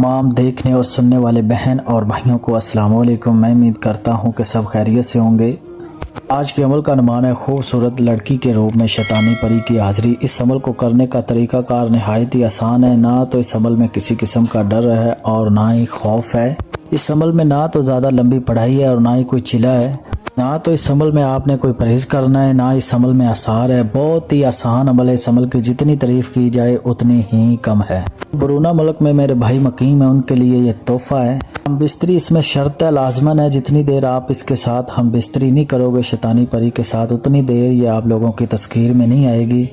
तमाम देखने और सुनने वाले बहन और भाइयों को अस्सलाम वालेकुम। मैं उम्मीद करता हूँ कि सब खैरियत से होंगे। आज के अमल का अनुमान है खूबसूरत लड़की के रूप में शैतानी परी की हाज़िरी। इस अमल को करने का तरीक़ाकार नहायत ही आसान है। ना तो इस अमल में किसी किस्म का डर है और ना ही खौफ है। इस अमल में ना तो ज़्यादा लंबी पढ़ाई है और ना ही कोई चिला है। ना तो इस अमल में आपने कोई परहेज़ करना है, ना इस अमल में आसार है। बहुत ही आसान अमल है। इस अमल की जितनी तारीफ़ की जाए उतनी ही कम है। बरूना मुल्क में मेरे भाई मकीम है, उनके लिए ये तोहफ़ा है। हम बिस्तरी इसमें शर्त लाजमन है। जितनी देर आप इसके साथ हम बिस्तरी नहीं करोगे शैतानी परी के साथ, उतनी देर ये आप लोगों की तस्खीर में नहीं आएगी।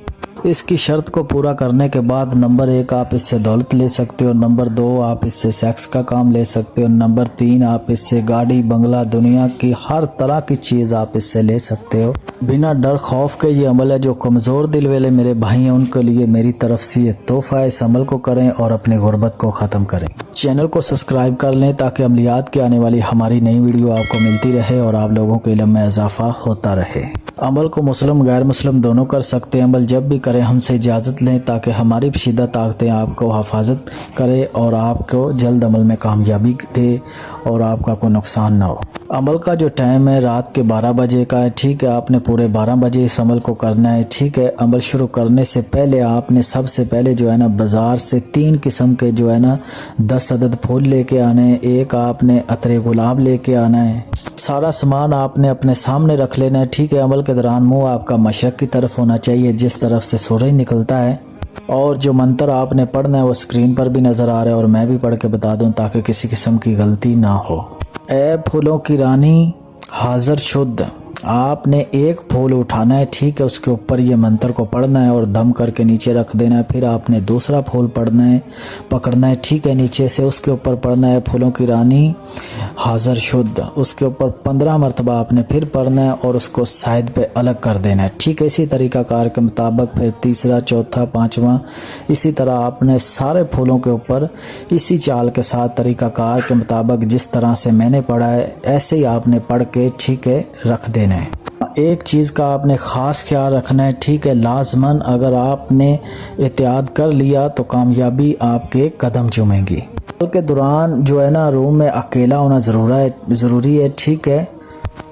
इसकी शर्त को पूरा करने के बाद नंबर 1 आप इससे दौलत ले सकते हो, नंबर 2 आप इससे सेक्स का काम ले सकते हो, नंबर 3 आप इससे गाड़ी बंगला दुनिया की हर तरह की चीज़ आप इससे ले सकते हो। बिना डर खौफ के ये अमल है। जो कमज़ोर दिल वाले मेरे भाई हैं उनके लिए मेरी तरफ से ये तोहफ़ा है। इस अमल को करें और अपनी गुर्बत को ख़त्म करें। चैनल को सब्सक्राइब कर लें ताकि अमलियात की आने वाली हमारी नई वीडियो आपको मिलती रहे और आप लोगों के इल्म में इजाफा होता रहे। अमल को मुस्लिम गैर मुस्लिम दोनों कर सकते हैं। अमल जब भी करें हमसे इजाज़त लें ताकि हमारी पशीदा ताकतें आपको हिफाजत करें और आपको जल्द अमल में कामयाबी दे और आपका कोई नुकसान ना हो। अमल का जो टाइम है रात के 12 बजे का है। ठीक है, आपने पूरे 12 बजे इस अमल को करना है। ठीक है, अमल शुरू करने से पहले आपने सबसे पहले जो है ना बाज़ार से 3 किस्म के जो है ना 10 अदद फूल लेके आने हैं। एक आपने अतरे गुलाब लेके आना है। सारा सामान आपने अपने सामने रख लेना है। ठीक है, अमल के दौरान मुंह आपका मशरक़ की तरफ होना चाहिए, जिस तरफ से सूरज निकलता है। और जो मंत्र आपने पढ़ना है वो स्क्रीन पर भी नज़र आ रहा है और मैं भी पढ़ के बता दूं ताकि किसी किस्म की गलती ना हो। ए फूलों की रानी हाज़र शुद्ध, आपने एक फूल उठाना है। ठीक है, उसके ऊपर ये मंत्र को पढ़ना है और दम करके नीचे रख देना है। फिर आपने दूसरा फूल पकड़ना है। ठीक है, नीचे से उसके ऊपर पढ़ना है फूलों की रानी हाज़र शुद्ध। उसके ऊपर 15 मरतबा आपने फिर पढ़ना है और उसको साइड पे अलग कर देना है। ठीक है, इसी तरीक़ाकार के मुताबिक फिर तीसरा, चौथा, 5वां इसी तरह आपने सारे फूलों के ऊपर इसी चाल के साथ तरीक़ाकार के मुताबिक जिस तरह से मैंने पढ़ा है ऐसे ही आपने पढ़ के ठीक है रख देना है। एक चीज़ का आपने ख़ास ख्याल रखना है। ठीक है, लाजमन अगर आपने एहतियात कर लिया तो कामयाबी आपके कदम चूमेगी। के दौरान जो है ना रूम में अकेला होना ज़रूरी है। ठीक है,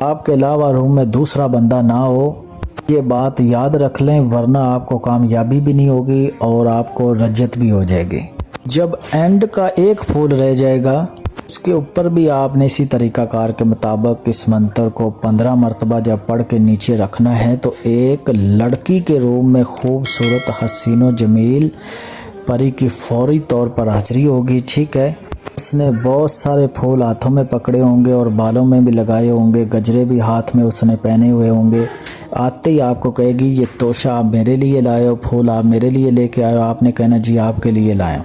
आपके अलावा रूम में दूसरा बंदा ना हो, ये बात याद रख लें, वरना आपको कामयाबी भी नहीं होगी और आपको रज्जत भी हो जाएगी। जब एंड का एक फूल रह जाएगा उसके ऊपर भी आपने इसी तरीक़ाकार के मुताबिक इस मंत्र को 15 मरतबा जब पढ़ के नीचे रखना है तो एक लड़की के रूप में खूबसूरत हसीनो जमील परी की फौरी तौर पर हाज़िरी होगी। ठीक है, उसने बहुत सारे फूल हाथों में पकड़े होंगे और बालों में भी लगाए होंगे, गजरे भी हाथ में उसने पहने हुए होंगे। आते ही आपको कहेगी ये तोशा आप मेरे लिए लाए हो, फूल आप मेरे लिए लेके आए हो। आपने कहना जी आपके लिए लाए।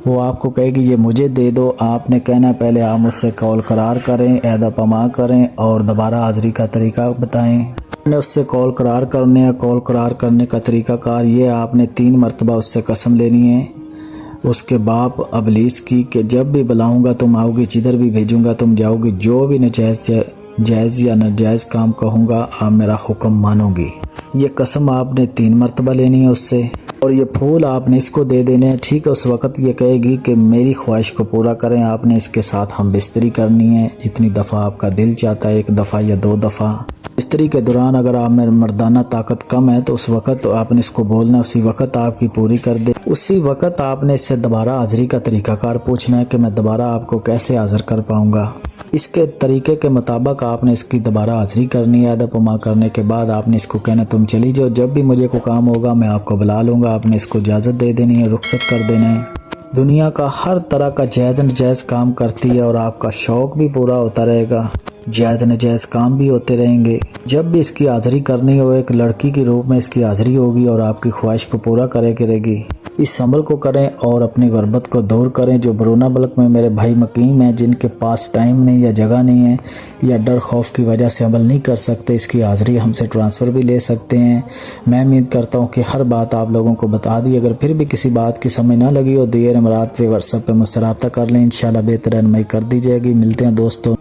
वो आपको कहेगी ये मुझे दे दो। आपने कहना पहले आप मुझसे कौल करार करें, अहद पमा करें और दोबारा हाज़िरी का तरीका बताएं। आपने उससे कौल करार करने है। कौल करार करने का तरीक़ाकार ये आपने 3 मरतबा उससे कसम लेनी है उसके बाप अबलीस की कि जब भी बुलाऊंगा तुम आओगी, जिधर भी भेजूंगा तुम जाओगी, जो भी जायज़ या नाजायज़ काम कहूँगा आप मेरा हुक्म मानोगी। ये कसम आपने 3 मरतबा लेनी है उससे और ये फूल आपने इसको दे देने हैं। ठीक है, उस वक़्त ये कहेगी कि मेरी ख्वाहिश को पूरा करें। आपने इसके साथ हम बिस्तरी करनी है जितनी दफ़ा आपका दिल चाहता है, 1 दफ़ा या 2 दफ़ा। बिस्तरी के दौरान अगर आप में मर्दाना ताकत कम है तो उस वक़्त आपने इसको बोलना, उसी वक़्त आपकी पूरी कर दे। उसी वक़्त आपने इससे दोबारा हाज़िरी का तरीक़ाकार पूछना है कि मैं दोबारा आपको कैसे हाज़िर कर पाऊँगा। इसके तरीके के मुताबिक आपने इसकी दोबारा हाज़िरी करनी है। अदब पमा करने के बाद आपने इसको कहना तुम चली जाओ, जब भी मुझे कोई काम होगा मैं आपको बुला लूँगा। आपने इसको इजाज़त दे देनी है, रुखसत कर देना है। दुनिया का हर तरह का जायज़ नजायज़ काम करती है और आपका शौक़ भी पूरा होता रहेगा, जायज़ नजायज़ काम भी होते रहेंगे। जब भी इसकी हाज़िरी करनी हो एक लड़की के रूप में इसकी हाज़िरी होगी और आपकी ख्वाहिश को पूरा करेगी। इस अमल को करें और अपनी गुर्बत को दूर करें। जो बरूना मुल्क में मेरे भाई मकीम हैं जिनके पास टाइम नहीं या जगह नहीं है या डर खौफ की वजह से अमल नहीं कर सकते, इसकी हाज़िरी हमसे ट्रांसफ़र भी ले सकते हैं। मैं उम्मीद करता हूँ कि हर बात आप लोगों को बता दी। अगर फिर भी किसी बात की समझ ना लगी हो दिए नंबरात पे व्हाट्सएप पे मुझसे रब्ता कर लें, इंशाल्लाह बेहतर रहनुमाई कर दी जाएगी। मिलते हैं दोस्तों।